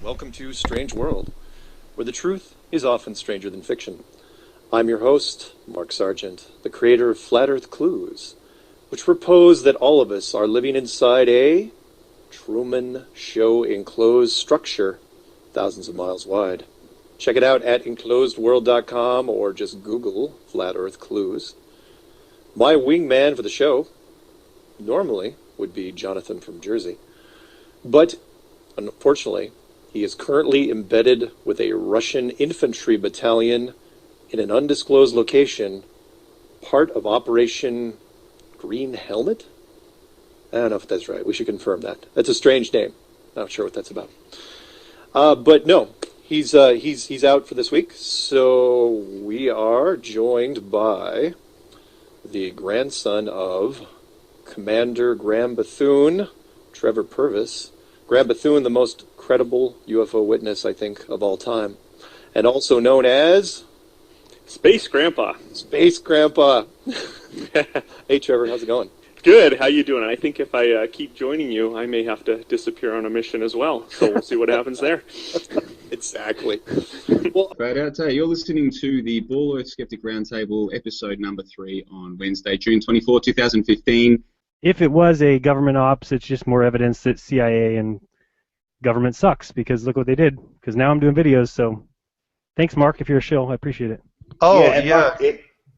welcome to Strange World, where the truth is often stranger than fiction. I'm your host, Mark Sargent, the creator of Flat Earth Clues, which propose that all of us are living inside a Truman Show enclosed structure, thousands of miles wide. Check it out at enclosedworld.com or just Google Flat Earth Clues. My wingman for the show normally would be Jonathan from Jersey, but unfortunately, he is currently embedded with a Russian infantry battalion in an undisclosed location, part of Operation Green Helmet? I don't know if that's right. We should confirm that. That's a strange name. Not sure what that's about. But no, he's out for this week, so we are joined by the grandson of Commander Graham Bethune, Trevor Purvis. Graham Bethune, the most credible UFO witness, I think, of all time, and also known as Space Grandpa. Space Grandpa. Hey, Trevor, how's it going? Good. How you doing? I think if I keep joining you, I may have to disappear on a mission as well. So we'll see what happens there. Exactly. Well, you're listening to the Ball Earth Skeptic Roundtable, episode number 3 on Wednesday, June 24, 2015. If it was a government ops, it's just more evidence that CIA and government sucks, because look what they did. Because now I'm doing videos, so thanks, Mark, if you're a shill. I appreciate it. Oh, yeah. Mark,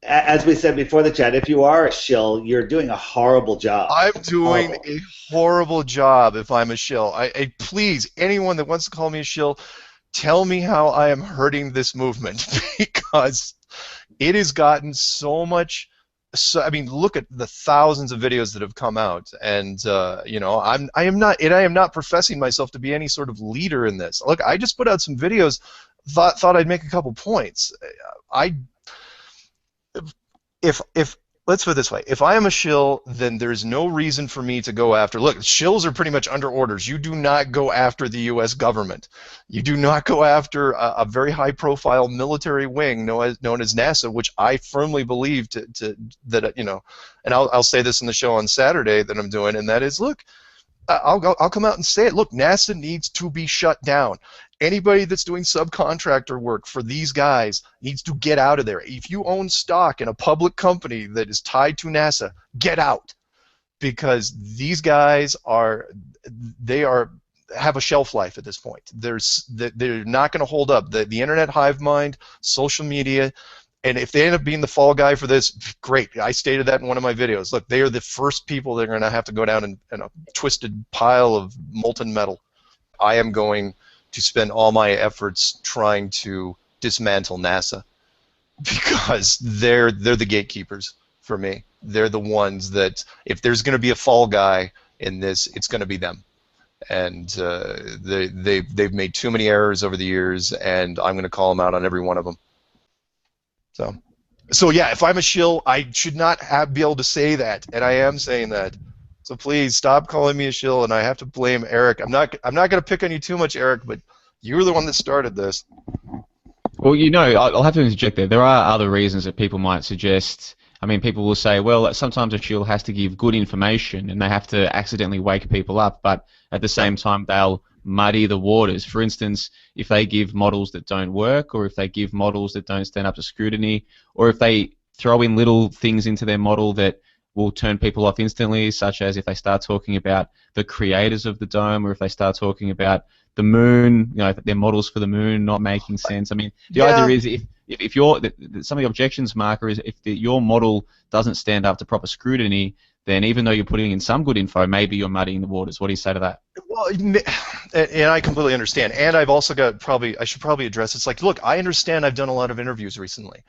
as we said before the chat, if you are a shill, you're doing a horrible job. I'm doing a horrible job if I'm a shill. Please, anyone that wants to call me a shill, tell me how I am hurting this movement, because it has gotten so much. So, I mean, look at the thousands of videos that have come out, and you know, I am not professing myself to be any sort of leader in this. Look, I just put out some videos, thought I'd make a couple points. Let's put it this way: if I am a shill, then there's no reason for me to go after. Look, shills are pretty much under orders. You do not go after the U.S. government. You do not go after a very high-profile military wing known as NASA, which I firmly believe that you know. And I'll say this in the show on Saturday that I'm doing, and that is, look, I'll come out and say it. Look, NASA needs to be shut down. Anybody that's doing subcontractor work for these guys needs to get out of there. If you own stock in a public company that is tied to NASA, get out, because these guys have a shelf life at this point. They're not going to hold up. The internet hive mind, social media, and if they end up being the fall guy for this, great. I stated that in one of my videos. Look, they are the first people that are going to have to go down in a twisted pile of molten metal. I am going to spend all my efforts trying to dismantle NASA, because they're the gatekeepers for me. They're the ones that, if there's going to be a fall guy in this, it's going to be them. And they've made too many errors over the years, and I'm going to call them out on every one of them. So yeah, if I'm a shill, I should not be able to say that, and I am saying that. So please stop calling me a shill, and I have to blame Eric. I'm not going to pick on you too much, Eric, but you were the one that started this. Well, you know, I'll have to interject there. There are other reasons that people might suggest. I mean, people will say, well, sometimes a shill has to give good information, and they have to accidentally wake people up, but at the same time, they'll muddy the waters. For instance, if they give models that don't work, or if they give models that don't stand up to scrutiny, or if they throw in little things into their model that will turn people off instantly, such as if they start talking about the creators of the dome, or if they start talking about the moon, you know, their models for the moon not making sense. I mean, the idea is if some of the objections, Marker, is if your model doesn't stand up to proper scrutiny, then even though you're putting in some good info, maybe you're muddying the waters. What do you say to that? Well, and I completely understand. And I've also got I should probably address, it's like, look, I understand I've done a lot of interviews recently.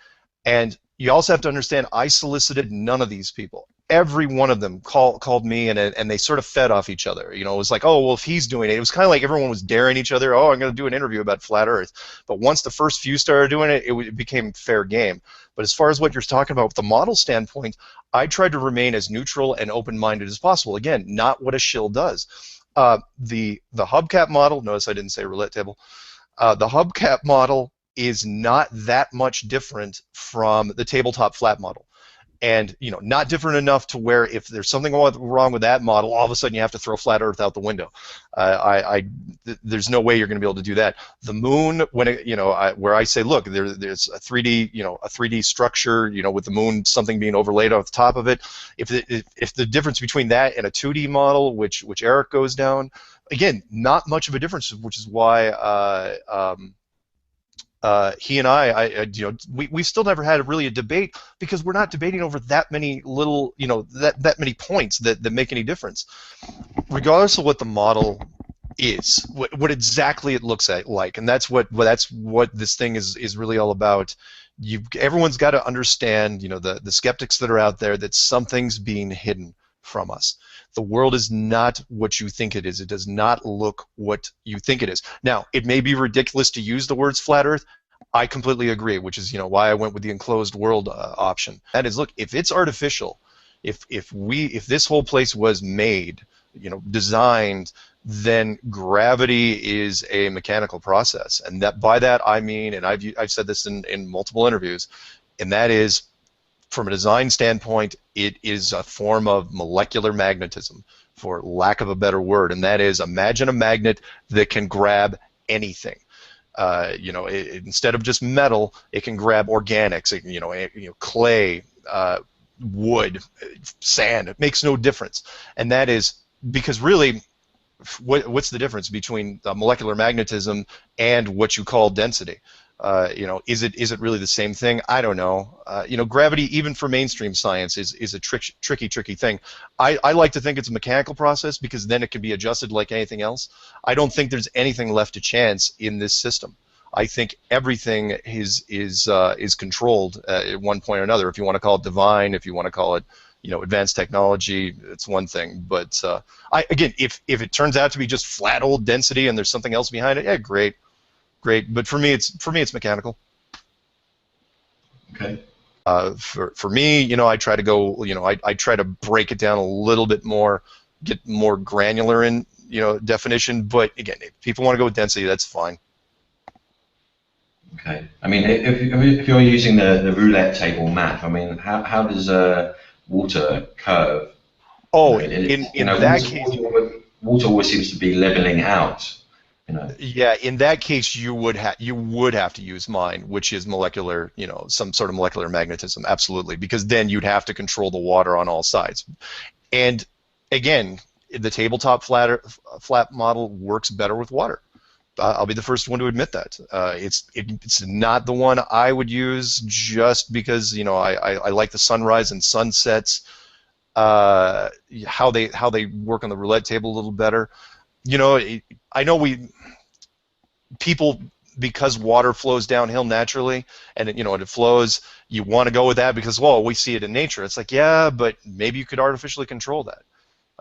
And you also have to understand, I solicited none of these people. Every one of them called me, and they sort of fed off each other. You know, it was like, oh, well, if he's doing it, it was kind of like everyone was daring each other. Oh, I'm going to do an interview about flat Earth. But once the first few started doing it, it became fair game. But as far as what you're talking about with the model standpoint, I tried to remain as neutral and open-minded as possible. Again, not what a shill does. The hubcap model, notice I didn't say roulette table. The hubcap model is not that much different from the tabletop flat model. and not different enough to where if there's something wrong with that model, all of a sudden you have to throw flat Earth out the window. There's no way you're going to be able to do that. The moon, when where I say, look, there's a 3D structure, with the moon, something being overlaid on the top of it. If the difference between that and a 2D model, which Eric goes down, again, not much of a difference, which is why he and we still never had really a debate, because we're not debating over that many little, that many points that make any difference, regardless of what the model is, what exactly it looks like, and that's what this thing is really all about. Everyone's got to understand, the skeptics that are out there, that something's being hidden from us. The world is not what you think it is. It does not look what you think it is. Now, it may be ridiculous to use the words flat Earth. I completely agree, which is why I went with the enclosed world option. That is, look, if it's artificial, if this whole place was made, designed, then gravity is a mechanical process, and by that I mean, and I've said this in multiple interviews, and that is, from a design standpoint, it is a form of molecular magnetism, for lack of a better word, and that is, imagine a magnet that can grab anything. Instead of just metal, it can grab organics, clay, wood, sand. It makes no difference, and that is because really, what's the difference between molecular magnetism and what you call density? Is it really the same thing? I don't know. Gravity, even for mainstream science, is a tricky thing. I like to think it's a mechanical process, because then it can be adjusted like anything else. I don't think there's anything left to chance in this system. I think everything is controlled at one point or another. If you want to call it divine, if you want to call it advanced technology, it's one thing. But again, if it turns out to be just flat old density and there's something else behind it, yeah, great. But for me, it's mechanical. Okay. For me, I try to go, I try to break it down a little bit more, get more granular in, definition. But again, if people want to go with density, that's fine. Okay. I mean, if you're using the roulette table map, I mean, how does water curve? Oh, in that case, water always seems to be leveling out. Yeah, in that case, you would have to use mine, which is molecular, some sort of molecular magnetism, absolutely, because then you'd have to control the water on all sides. And again, the tabletop flat model works better with water. I'll be the first one to admit that. It's not the one I would use, just because I like the sunrise and sunsets, how they work on the roulette table a little better. I know people, because water flows downhill naturally, and it flows, you want to go with that because, well, we see it in nature. It's like, yeah, but maybe you could artificially control that.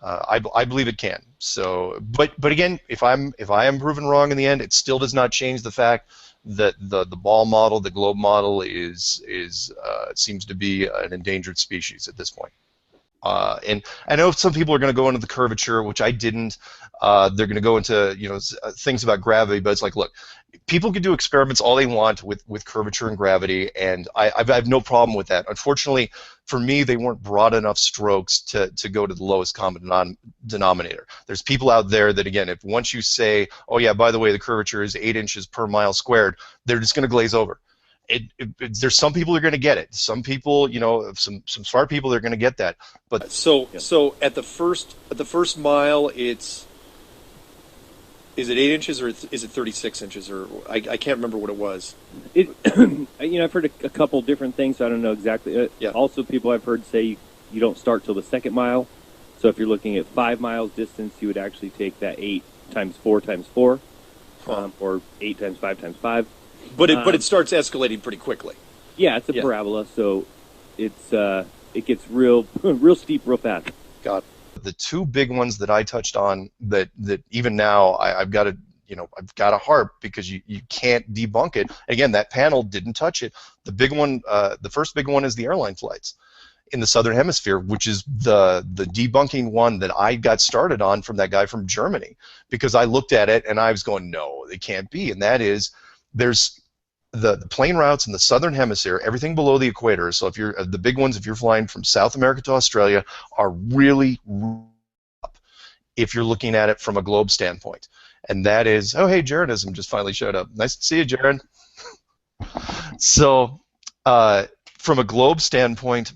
I believe it can. So, but again, if I am proven wrong in the end, it still does not change the fact that the ball model, the globe model, seems to be an endangered species at this point. And I know some people are going to go into the curvature, which I didn't. They're going to go into things about gravity, but it's like, look, people can do experiments all they want with curvature and gravity, and I have no problem with that. Unfortunately, for me, they weren't broad enough strokes to go to the lowest common denominator. There's people out there that, again, if once you say, oh yeah, by the way, the curvature is 8 inches per mile squared, they're just going to glaze over. There's some people who are going to get it. Some people, some smart people, are going to get that. But so at the first mile, is it 8 inches or is it 36 inches, or I can't remember what it was. I've heard a couple different things, so I don't know exactly. Yeah. Also, people I've heard say you don't start till the second mile. So if you're looking at 5 miles distance, you would actually take that 8 times 4 times 4, or 8 times 5 times 5. But it starts escalating pretty quickly. Yeah, it's a parabola, so it gets real steep real fast. Got it. The two big ones that I touched on that even now I've got to harp, because you can't debunk it. Again, that panel didn't touch it. The big one, the first big one, is the airline flights in the southern hemisphere, which is the debunking one that I got started on from that guy from Germany, because I looked at it and I was going, no, it can't be. And that is, there's the plane routes in the southern hemisphere, everything below the equator, so if you're the big ones, if you're flying from South America to Australia, are really up if you're looking at it from a globe standpoint. And that is, oh, hey, Jaredism just finally showed up. Nice to see you, Jared. So from a globe standpoint,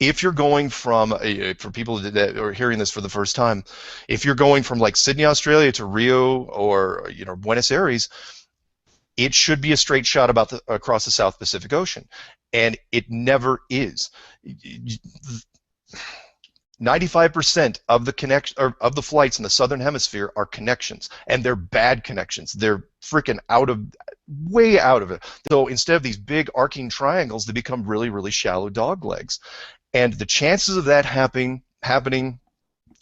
if you're going from, for people that are hearing this for the first time, if you're going from like Sydney, Australia to Rio or Buenos Aires, it should be a straight shot across the South Pacific Ocean, and it never is. 95% of the flights in the southern hemisphere are connections, and they're bad connections. They're freaking way out of it. So instead of these big arcing triangles, they become really, really shallow dog legs, and the chances of that happening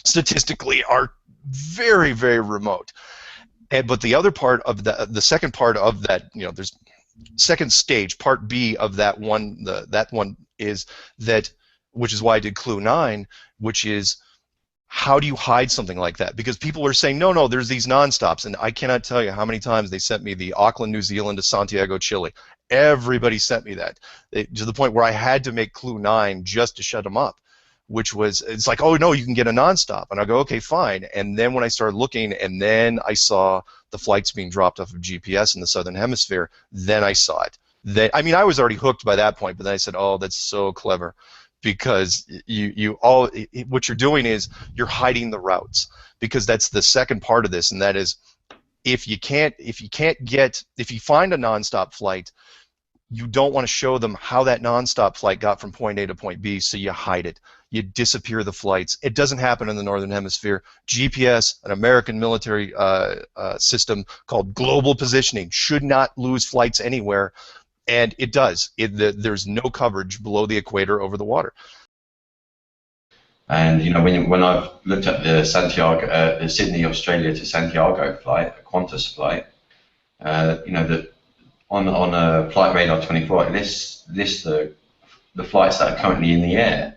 statistically are very, very remote. But the other part of the second part of that, there's second stage, part B of that one. That one is that, which is why I did Clue 9, which is how do you hide something like that? Because people are saying, no, there's these non-stops, and I cannot tell you how many times they sent me the Auckland, New Zealand to Santiago, Chile. Everybody sent me that, to the point where I had to make Clue 9 just to shut them up. Which was, it's like, oh no, you can get a nonstop, and I go, okay, fine. And then when I started looking, and then I saw the flights being dropped off of GPS in the southern hemisphere, then I saw it. I was already hooked by that point, but then I said, oh, that's so clever, because what you're doing is you're hiding the routes, because that's the second part of this, and that is if you find a nonstop flight, you don't want to show them how that nonstop flight got from point A to point B, so you hide it. You disappear the flights. It doesn't happen in the Northern Hemisphere. GPS, an American military system called global positioning, should not lose flights anywhere, and it does. There's no coverage below the equator over the water. And when I've looked at the Sydney, Australia to Santiago flight, a Qantas flight, on a Flight Radar 24, it lists the flights that are currently in the air,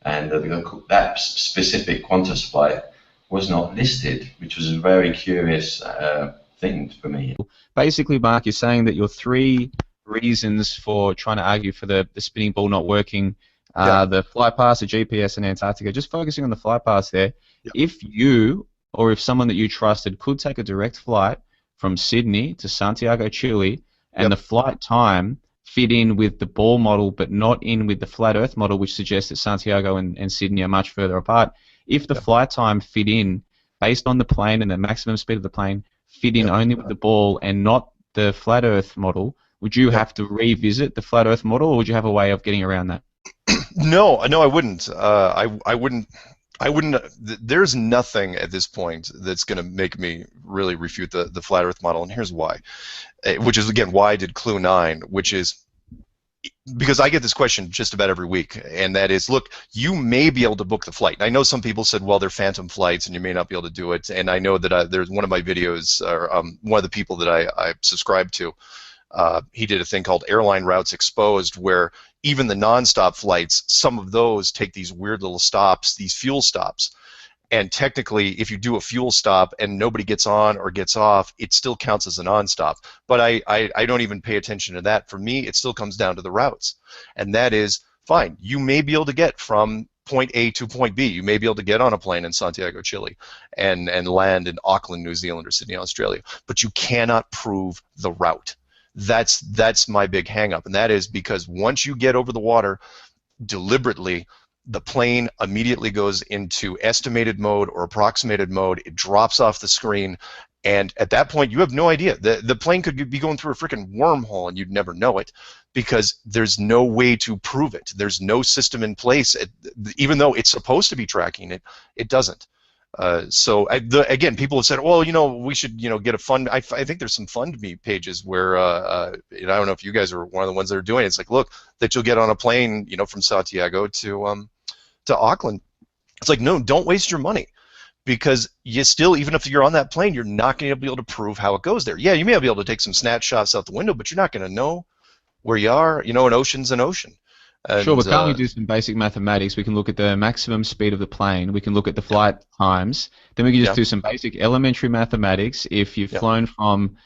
and that specific Qantas flight was not listed, which was a very curious thing for me. Basically, Mark, you're saying that your three reasons for trying to argue for the spinning ball not working, the flight pass, the GPS, and Antarctica, just focusing on the flight pass there, if you or if someone that you trusted could take a direct flight from Sydney to Santiago, Chile, and the flight time fit in with the ball model but not in with the flat earth model, which suggests that Santiago and Sydney are much further apart. If the flight time fit in based on the plane and the maximum speed of the plane fit in only with the ball and not the flat earth model, would you have to revisit the flat earth model, or would you have a way of getting around that? No, I wouldn't. I wouldn't. There's nothing at this point that's going to make me really refute the flat earth model, and here's why. Which is, again, why I did Clue 9, which is because I get this question just about every week, and that is, look, you may be able to book the flight. And I know some people said, well, they're phantom flights, and you may not be able to do it. And I know that there's one of my videos, or one of the people that I subscribe to, he did a thing called Airline Routes Exposed, where even the nonstop flights, some of those take these weird little stops, these fuel stops. And technically, if you do a fuel stop and nobody gets on or gets off, it still counts as a nonstop. But I don't even pay attention to that. For me, it still comes down to the routes. And that is, fine, you may be able to get from point A to point B. You may be able to get on a plane in Santiago, Chile, and land in Auckland, New Zealand, or Sydney, Australia. But you cannot prove the route. That's my big hang-up. And that is because once you get over the water, deliberately, the plane immediately goes into estimated mode or approximated mode. It drops off the screen, and at that point, you have no idea. The plane could be going through a freaking wormhole, and you'd never know it because there's no way to prove it. There's no system in place. Even though it's supposed to be tracking it, it doesn't. Again, people have said, well, we should, get a fund. I think there's some fund me pages where, I don't know if you guys are one of the ones that are doing it. It's like, look, that you'll get on a plane, from Santiago to Auckland. It's like, no, don't waste your money, because you still, even if you're on that plane, you're not going to be able to prove how it goes there. Yeah, you may be able to take some snapshots out the window, but you're not going to know where you are. An ocean's an ocean. And, sure, but can't we do some basic mathematics? We can look at the maximum speed of the plane. We can look at the flight times. Then we can just do some basic elementary mathematics. If you've flown from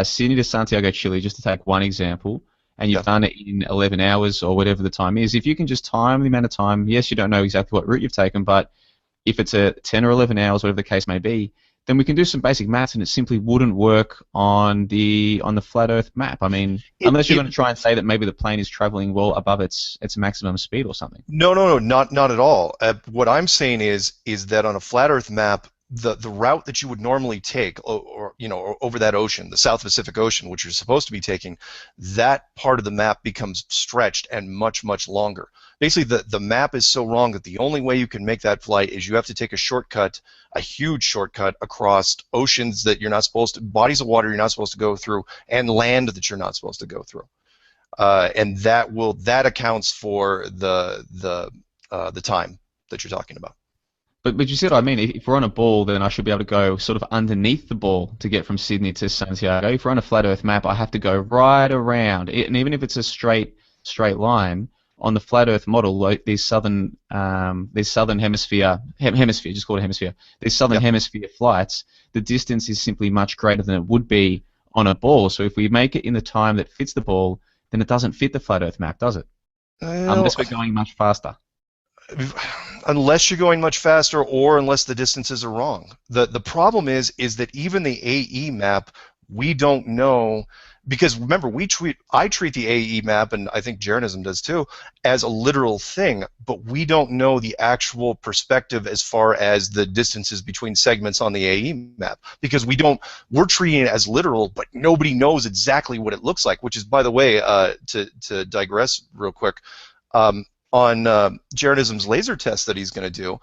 Sydney to Santiago, Chile, just to take one example, and you've Yeah. done it in 11 hours or whatever the time is, if you can just time the amount of time, yes, you don't know exactly what route you've taken, but if it's a 10 or 11 hours, whatever the case may be, then we can do some basic maths, and it simply wouldn't work on the flat Earth map. I mean, unless you're going to try and say that maybe the plane is traveling well above its maximum speed or something. No, not at all. What I'm saying is that on a flat Earth map, the route that you would normally take, or over that ocean, the South Pacific Ocean, which you're supposed to be taking, that part of the map becomes stretched and much longer. Basically, the map is so wrong that the only way you can make that flight is you have to take a shortcut, a huge shortcut across oceans that you're not supposed to, bodies of water you're not supposed to go through, and land that you're not supposed to go through. And that accounts for the time that you're talking about. But you see what I mean? If we're on a ball, then I should be able to go sort of underneath the ball to get from Sydney to Santiago. If we're on a flat Earth map, I have to go right around. And even if it's a straight line, on the flat Earth model, like these southern hemisphere, just call it hemisphere, these southern hemisphere flights, the distance is simply much greater than it would be on a ball. So if we make it in the time that fits the ball, then it doesn't fit the flat Earth map, does it? Unless we're going much faster. Unless you're going much faster, or unless the distances are wrong. The problem is that even the AE map, we don't know, because remember, I treat the AE map, and I think Jeranism does too, as a literal thing, but we don't know the actual perspective as far as the distances between segments on the AE map, because we're treating it as literal, but nobody knows exactly what it looks like, which is, by the way, to digress real quick, on Jeranism's laser test that he's going to do,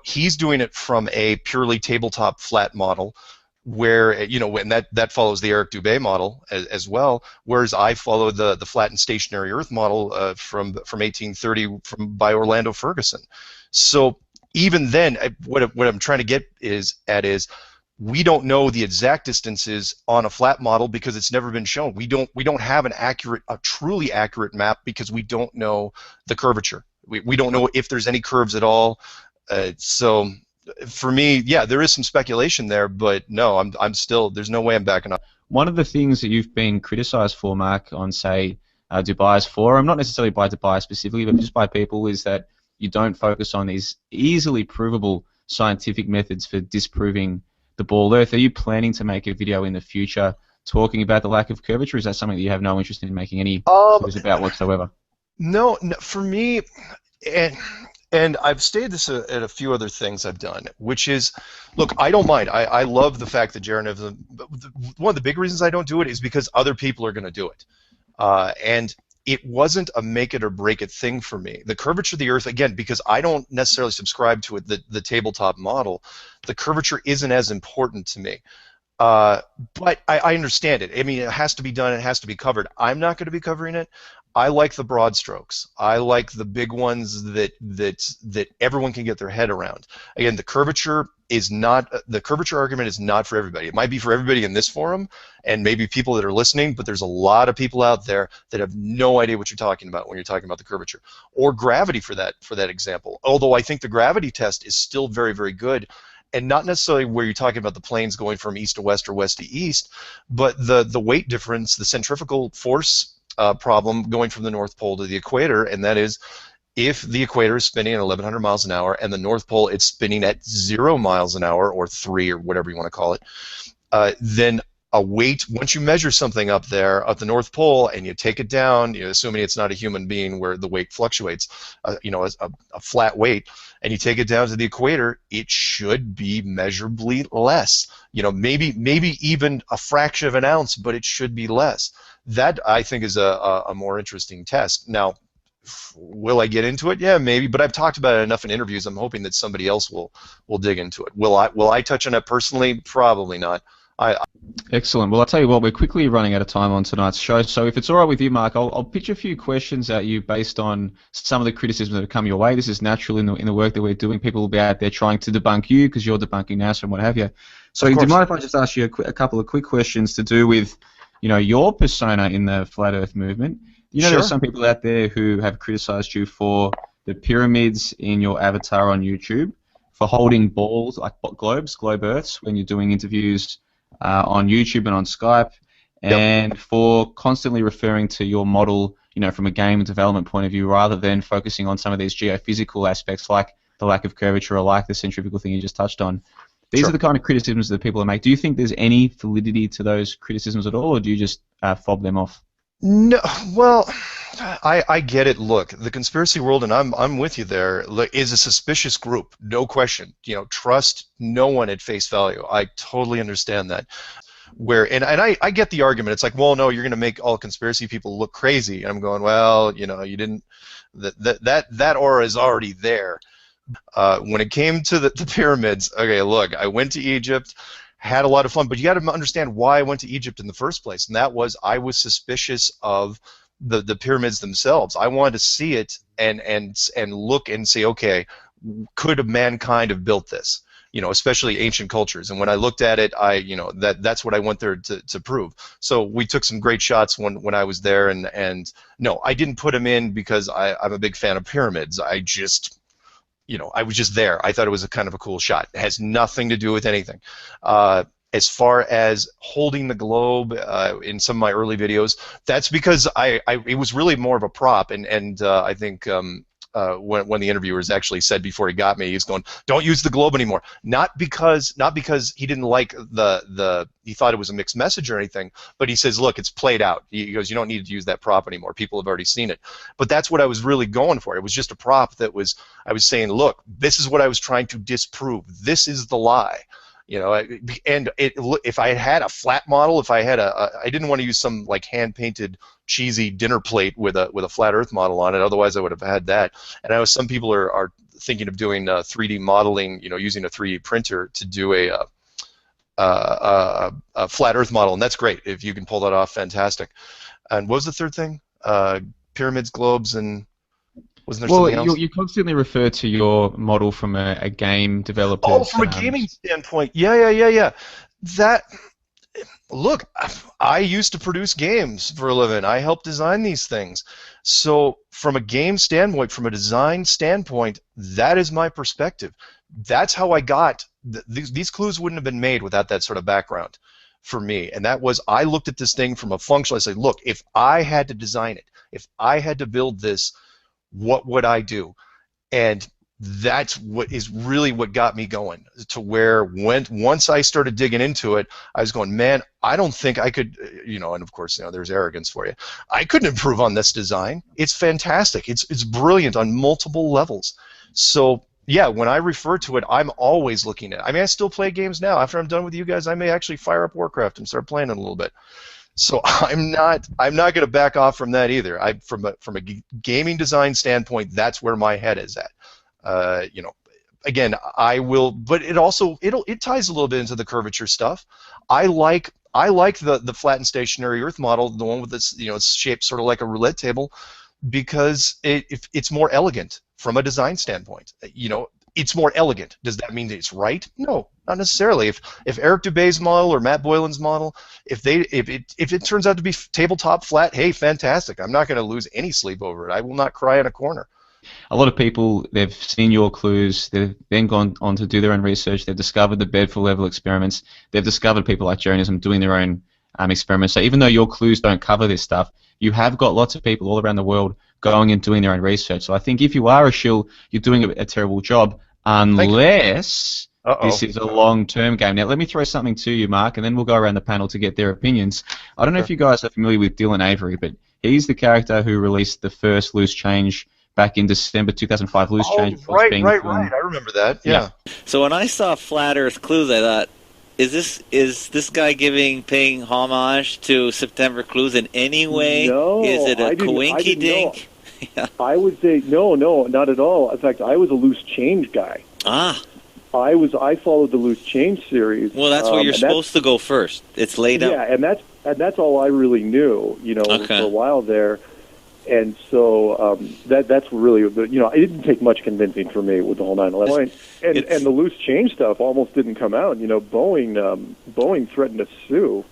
he's doing it from a purely tabletop flat model, where and that follows the Eric Dubé model as well, whereas I follow the flat and stationary Earth model from 1830 by Orlando Ferguson. So even then, what I'm trying to get is we don't know the exact distances on a flat model because it's never been shown. We don't have a truly accurate map because we don't know the curvature. We don't know if there's any curves at all. So for me, yeah, there is some speculation there, but no, I'm still, there's no way I'm backing up. One of the things that you've been criticized for, Mark, on, say, Dubai's forum, not necessarily by Dubai specifically, but just by people, is that you don't focus on these easily provable scientific methods for disproving the ball Earth. Are you planning to make a video in the future talking about the lack of curvature? Is that something that you have no interest in making any videos about whatsoever? No, for me, and I've stated this at a few other things I've done, which is, look, I don't mind. I love the fact that Jeranism, one of the big reasons I don't do it is because other people are going to do it. And it wasn't a make it or break it thing for me. The curvature of the Earth, again, because I don't necessarily subscribe to it, the tabletop model, the curvature isn't as important to me. But I understand it. I mean, it has to be done. It has to be covered. I'm not going to be covering it. I like the broad strokes. I like the big ones that everyone can get their head around. Again, the curvature argument is not for everybody. It might be for everybody in this forum and maybe people that are listening, but there's a lot of people out there that have no idea what you're talking about when you're talking about the curvature. Or gravity for that example. Although I think the gravity test is still very, very good. And not necessarily where you're talking about the planes going from east to west or west to east, but the weight difference, the centrifugal force problem going from the North Pole to the equator, and that is if the equator is spinning at 1,100 miles an hour and the North Pole it's spinning at 0 miles an hour or 3 or whatever you want to call it, then a weight, once you measure something up there at the North Pole and you take it down, assuming it's not a human being where the weight fluctuates, a flat weight, and you take it down to the equator, it should be measurably less. Maybe even a fraction of an ounce, but it should be less. That, I think, is a more interesting test. Now, will I get into it? Yeah, maybe, but I've talked about it enough in interviews. I'm hoping that somebody else will dig into it. Will I touch on it personally? Probably not. Excellent. Well, I'll tell you what, we're quickly running out of time on tonight's show, so if it's all right with you, Mark, I'll pitch a few questions at you based on some of the criticisms that have come your way. This is natural in the work that we're doing. People will be out there trying to debunk you because you're debunking NASA and what have you. So do you mind if I just ask you a couple of quick questions to do with your persona in the Flat Earth movement? Sure. There are some people out there who have criticized you for the pyramids in your avatar on YouTube, for holding balls, like globe Earths, when you're doing interviews on YouTube and on Skype, and for constantly referring to your model, from a game development point of view, rather than focusing on some of these geophysical aspects, like the lack of curvature or like the centrifugal thing you just touched on. These are the kind of criticisms that people make. Do you think there's any validity to those criticisms at all, or do you just fob them off? No, well, I get it. Look, the conspiracy world, and I'm with you there, is a suspicious group, no question. Trust no one at face value. I totally understand that. And I get the argument. It's like, well, no, you're going to make all conspiracy people look crazy. And I'm going, well, you didn't. That aura is already there. When it came to the pyramids, okay, look, I went to Egypt. Had a lot of fun, but you got to understand why I went to Egypt in the first place, and that was I was suspicious of the pyramids themselves. I wanted to see it and look and say, okay, could mankind have built this? Especially ancient cultures. And when I looked at it, that's what I went there to prove. So we took some great shots when I was there, and no, I didn't put them in because I'm a big fan of pyramids. I was just there. I thought it was a kind of a cool shot. It has nothing to do with anything. As far as holding the globe in some of my early videos, that's because it was really more of a prop, and I think when the interviewers actually said before he got me, he's going, "Don't use the globe anymore." Not because he didn't like he thought it was a mixed message or anything, but he says, "Look, it's played out." He goes, "You don't need to use that prop anymore. People have already seen it." But that's what I was really going for. It was just a prop I was saying, "Look, this is what I was trying to disprove. This is the lie." And if I had a flat model, if I had I didn't want to use some like hand-painted cheesy dinner plate with a flat Earth model on it. Otherwise, I would have had that. And I know some people are thinking of doing 3D modeling, using a 3D printer to do a flat Earth model, and that's great. If you can pull that off, fantastic. And what was the third thing? Pyramids, globes, and wasn't there something else? You constantly refer to your model from a game developer. Oh, from a gaming standpoint, yeah. Look, I used to produce games for a living. I helped design these things. So from a game standpoint, from a design standpoint, that is my perspective. That's how I got these clues wouldn't have been made without that sort of background for me. And that was, I looked at this thing from a functional. I said, look, if I had to design it, if I had to build this, what would I do? And that's what is really what got me going, to where once I started digging into it, I was going, man, I don't think I could, and of course, there's arrogance for you. I couldn't improve on this design. It's fantastic. It's brilliant on multiple levels. So yeah, when I refer to it, I'm always looking at it. I mean, I still play games now. After I'm done with you guys, I may actually fire up Warcraft and start playing it a little bit. So I'm not going to back off from that either. From a gaming design standpoint, that's where my head is at. Again, I will, but it ties a little bit into the curvature stuff. I like the flattened stationary Earth model, the one with this, it's shaped sort of like a roulette table, because it's more elegant from a design standpoint. It's more elegant. Does that mean that it's right? No, not necessarily. If Eric Dubé's model or Matt Boylan's model, if it turns out to be tabletop flat, hey, fantastic. I'm not going to lose any sleep over it. I will not cry in a corner. A lot of people, they've seen your clues, they've then gone on to do their own research, they've discovered the Bedford level experiments, they've discovered people like Jonism doing their own experiments. So even though your clues don't cover this stuff, you have got lots of people all around the world going and doing their own research. So I think if you are a shill, you're doing a terrible job, unless this is a long-term game. Now, let me throw something to you, Mark, and then we'll go around the panel to get their opinions. I don't know if you guys are familiar with Dylan Avery, but he's the character who released the first Loose Change back in December 2005. Loose Change. Right. I remember that. Yeah. So when I saw Flat Earth Clues, I thought, is this guy paying homage to September Clues in any way? No, is it a coinky dink? Yeah. I would say no, not at all. In fact, I was a Loose Change guy. Ah. I followed the Loose Change series. Well, that's where you're supposed to go first. It's laid out. Yeah, and that's all I really knew, for a while there. And so that's really, it didn't take much convincing for me with the whole 9/11. And the Loose Change stuff almost didn't come out. Boeing threatened to sue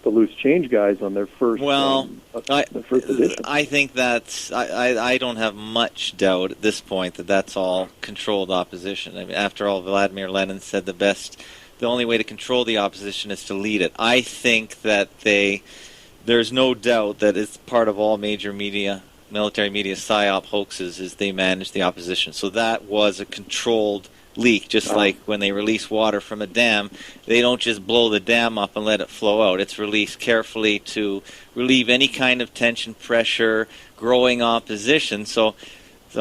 the Loose Change guys on their first the first edition. I think that's I don't have much doubt at this point that that's all controlled opposition. I mean, after all, Vladimir Lenin said the best the only way to control the opposition is to lead it. I think that there's no doubt that it's part of all major media, military media psyop hoaxes, is they manage the opposition. So that was a controlled leak, just like when they release water from a dam, they don't just blow the dam up and let it flow out. It's released carefully to relieve any kind of tension, pressure, growing opposition. So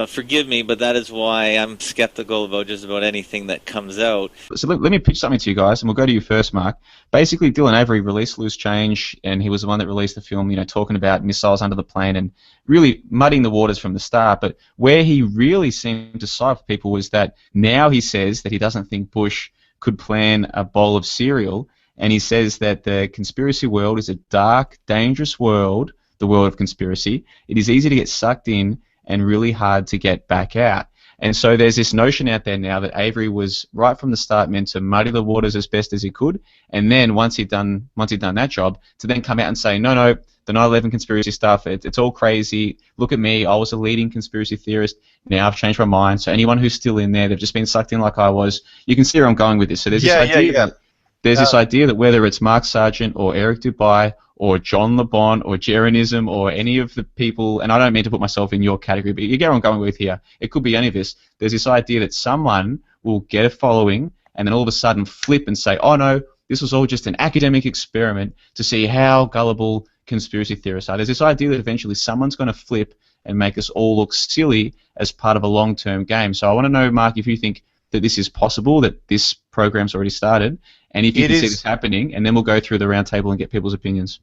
forgive me, but that is why I'm skeptical about just about anything that comes out. So let me pitch something to you guys, and we'll go to you first, Mark. Basically, Dylan Avery released Loose Change, and he was the one that released the film, talking about missiles under the plane and really muddying the waters from the start. But where he really seemed to side with people was that now he says that he doesn't think Bush could plan a bowl of cereal, and he says that the conspiracy world is a dark, dangerous world, the world of conspiracy. It is easy to get sucked in and really hard to get back out. And so there's this notion out there now that Avery was right from the start meant to muddy the waters as best as he could, and then once he'd done that job, to then come out and say, no, the 9/11 conspiracy stuff, it's all crazy. Look at me, I was a leading conspiracy theorist. Now I've changed my mind. So anyone who's still in there, they've just been sucked in like I was. You can see where I'm going with this. So there's this idea that whether it's Mark Sargent or Eric Dubai or John LeBon or Jeranism or any of the people, and I don't mean to put myself in your category, but you get what I'm going with here. It could be any of this. There's this idea that someone will get a following and then all of a sudden flip and say, oh no, this was all just an academic experiment to see how gullible conspiracy theorists are. There's this idea that eventually someone's going to flip and make us all look silly as part of a long-term game. So I want to know, Mark, if you think that this is possible, that this program's already started, and if you can see this happening, and then we'll go through the round table and get people's opinions.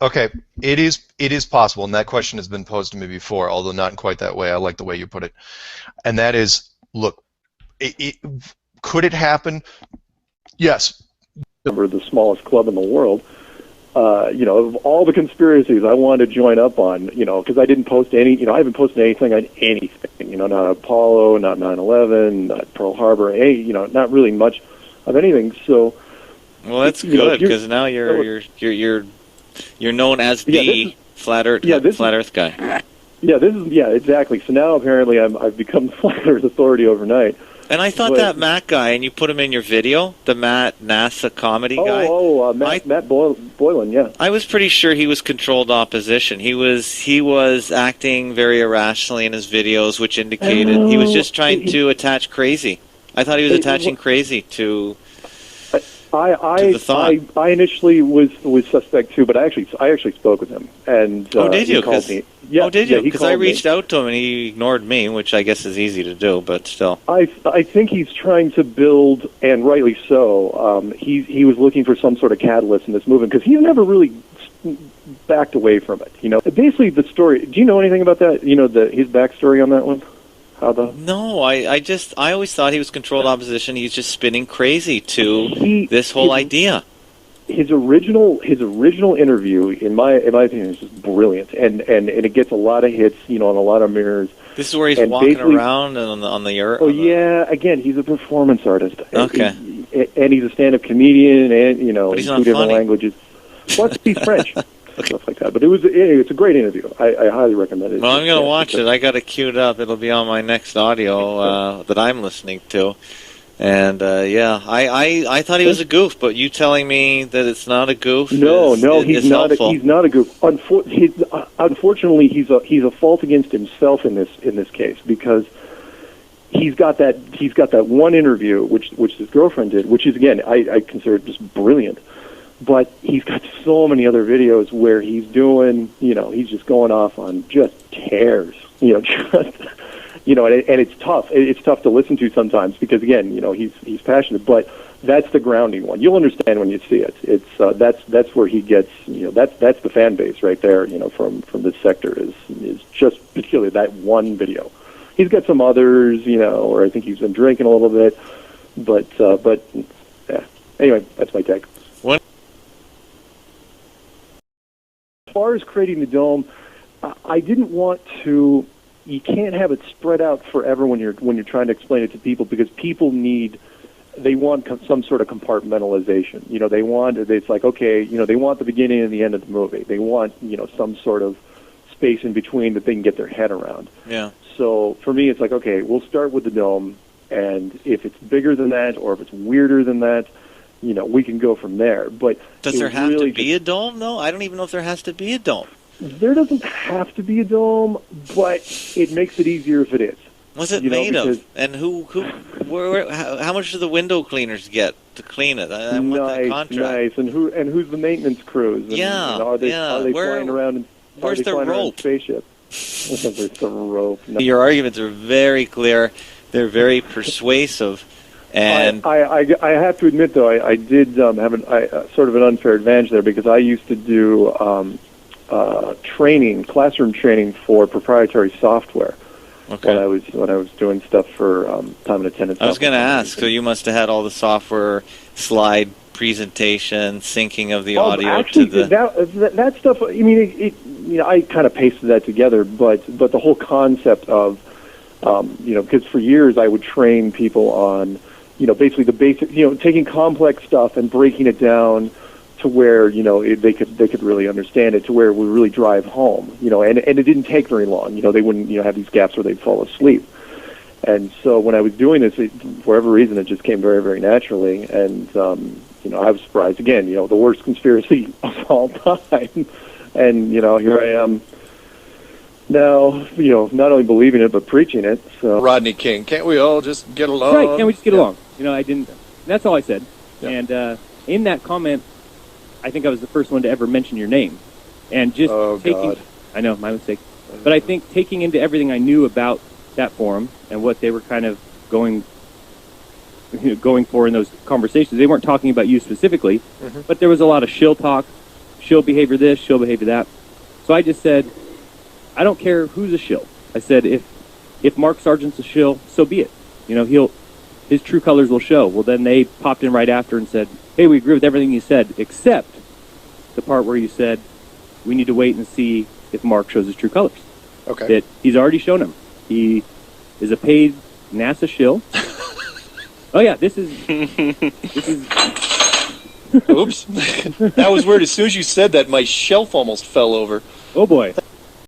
Okay, it is possible, and that question has been posed to me before, although not in quite that way. I like the way you put it. And that is, look, could it happen? Yes. We're the smallest club in the world. Of all the conspiracies I wanted to join up on, because I didn't post any, I haven't posted anything on anything, not Apollo, not 9/11, not Pearl Harbor, not really much of anything. So, well, that's good, because now you're known as the flat Earth guy. Yeah, exactly. So now apparently I've become the flat Earth authority overnight. And I thought that Matt guy, and you put him in your video, the Matt NASA comedy guy. Matt Boylan, yeah. I was pretty sure he was controlled opposition. He was acting very irrationally in his videos, which indicated he was just trying to attach crazy. I thought he was attaching crazy to the thought. I initially was suspect too, but I actually spoke with him, and did you? He called me. Yeah, did you? Because I reached out to him and he ignored me, which I guess is easy to do, but still. I think he's trying to build, and rightly so. He was looking for some sort of catalyst in this movement because he's never really backed away from it. Basically, the story. Do you know anything about that? His backstory on that one. No, I always thought he was controlled opposition. He's just spinning crazy to this whole idea. His original interview, in my opinion, is just brilliant, and it gets a lot of hits, on a lot of mirrors. This is where he's walking around on the earth. Oh yeah, again, he's a performance artist. Okay, and he's a stand-up comedian, and but he's in not 2 different funny. languages. Plus, he's French. Okay. Stuff like that. But it's a great interview. I highly recommend it. Well, I'm going to watch it. I got it queued up. It'll be on my next audio that I'm listening to. And I thought he was a goof, but you telling me that it's not a goof? No, he's not. He's not a goof. Unfortunately, he's a fault against himself in this case, because he's got that one interview which his girlfriend did, which is, again, I consider it just brilliant. But he's got so many other videos where he's doing, he's just going off on just tears, and it's tough. It's tough to listen to sometimes because, again, he's passionate. But that's the grounding one. You'll understand when you see it. It's that's where he gets, that's the fan base right there, from this sector is just particularly that one video. He's got some others, or I think he's been drinking a little bit, but yeah. Anyway, that's my take. As far as creating the dome, I didn't want to. You can't have it spread out forever when you're trying to explain it to people, because people they want some sort of compartmentalization. It's like, okay, they want the beginning and the end of the movie. They want some sort of space in between that they can get their head around. Yeah. So for me, it's like, okay, we'll start with the dome, and if it's bigger than that or if it's weirder than that, we can go from there. But does there have to be a dome, though? I don't even know if there has to be a dome. There doesn't have to be a dome, but it makes it easier if it is. What's it made of? And how much do the window cleaners get to clean it? I want that contract. Nice. And who's the maintenance crews? And, are they flying around in where's the rope? Spaceship? Where's the rope? No. Your arguments are very clear. They're very persuasive. And I have to admit, though, I did have sort of an unfair advantage there because I used to do classroom training for proprietary software. Okay. When I was doing stuff for time and attendance. I was going to ask, so you must have had all the software, slide presentation, syncing of the audio actually, to the... that stuff, I mean, I kind of pasted that together, but the whole concept of, because for years I would train people on, basically the basic, taking complex stuff and breaking it down to where they could really understand it, to where it would really drive home, and it didn't take very long. They wouldn't have these gaps where they'd fall asleep. And so when I was doing this, for whatever reason, it just came very, very naturally. And I was surprised again. The worst conspiracy of all time. And here I am now. Not only believing it but preaching it. So Rodney King, can't we all just get along? Right? Can't we just get along? I didn't. That's all I said. Yeah. And in that comment, I think I was the first one to ever mention your name. And just God. I know, my mistake. But I think taking into everything I knew about that forum and what they were kind of going for in those conversations, they weren't talking about you specifically, but there was a lot of shill talk, shill behavior this, shill behavior that. So I just said, I don't care who's a shill. I said, if Mark Sargent's a shill, so be it. His true colors will show. Well, then they popped in right after and said, hey, we agree with everything you said, except the part where you said we need to wait and see if Mark shows his true colors. Okay. That he's already shown them. He is a paid NASA shill. Oh yeah, this is. Oops. That was weird. As soon as you said that, my shelf almost fell over. Oh boy.